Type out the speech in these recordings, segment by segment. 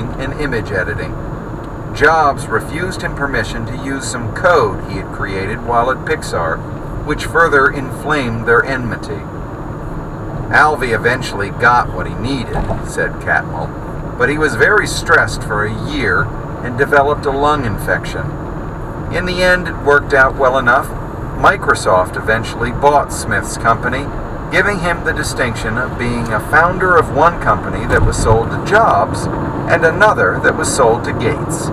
drawing and image editing. Jobs refused him permission to use some code he had created while at Pixar, which further inflamed their enmity. Alvey eventually got what he needed, said Catmull, but he was very stressed for a year and developed a lung infection. In the end, it worked out well enough. Microsoft eventually bought Smith's company, giving him the distinction of being a founder of one company that was sold to Jobs and another that was sold to Gates.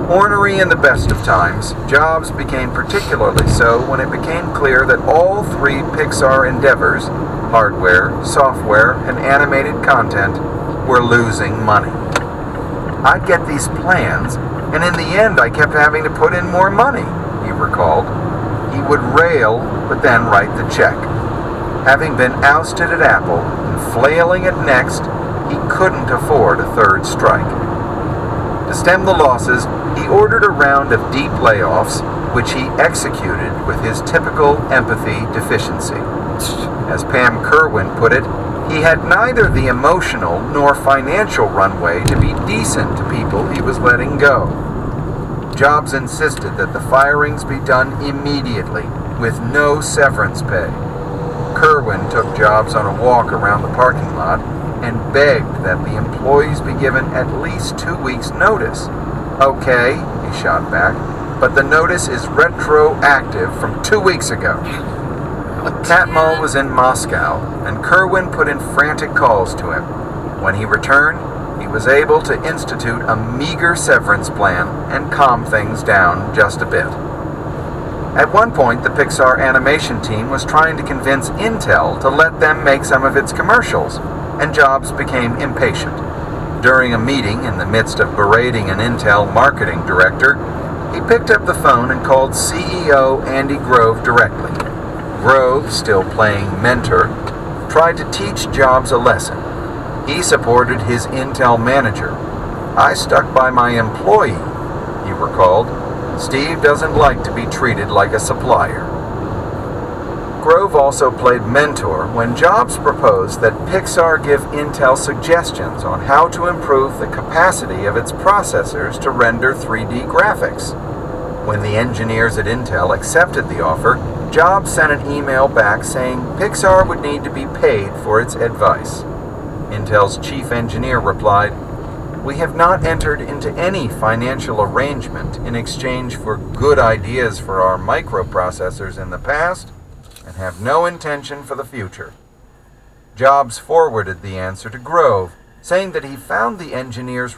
Ornery in the best of times, Jobs became particularly so when it became clear that all three Pixar endeavors, hardware, software, and animated content, were losing money. I'd get these plans, and in the end I kept having to put in more money, he recalled. He would rail, but then write the check. Having been ousted at Apple and flailing at Next, he couldn't afford a third strike. To stem the losses, he ordered a round of deep layoffs, which he executed with his typical empathy deficiency. As Pam Kerwin put it, he had neither the emotional nor financial runway to be decent to people he was letting go. Jobs insisted that the firings be done immediately, with no severance pay. Kerwin took Jobs on a walk around the parking lot and begged that the employees be given at least 2 weeks' notice. Okay, he shot back, but the notice is retroactive from 2 weeks ago. Catmull was in Moscow, and Kerwin put in frantic calls to him. When he returned, he was able to institute a meager severance plan and calm things down just a bit. At one point, the Pixar animation team was trying to convince Intel to let them make some of its commercials, and Jobs became impatient. During a meeting, in the midst of berating an Intel marketing director, he picked up the phone and called CEO Andy Grove directly. Grove, still playing mentor, tried to teach Jobs a lesson. He supported his Intel manager. I stuck by my employee, he recalled. Steve doesn't like to be treated like a supplier. Grove also played mentor when Jobs proposed that Pixar give Intel suggestions on how to improve the capacity of its processors to render 3D graphics. When the engineers at Intel accepted the offer, Jobs sent an email back saying Pixar would need to be paid for its advice. Intel's chief engineer replied, "We have not entered into any financial arrangement in exchange for good ideas for our microprocessors in the past, and have no intention for the future." Jobs forwarded the answer to Grove, saying that he found the engineers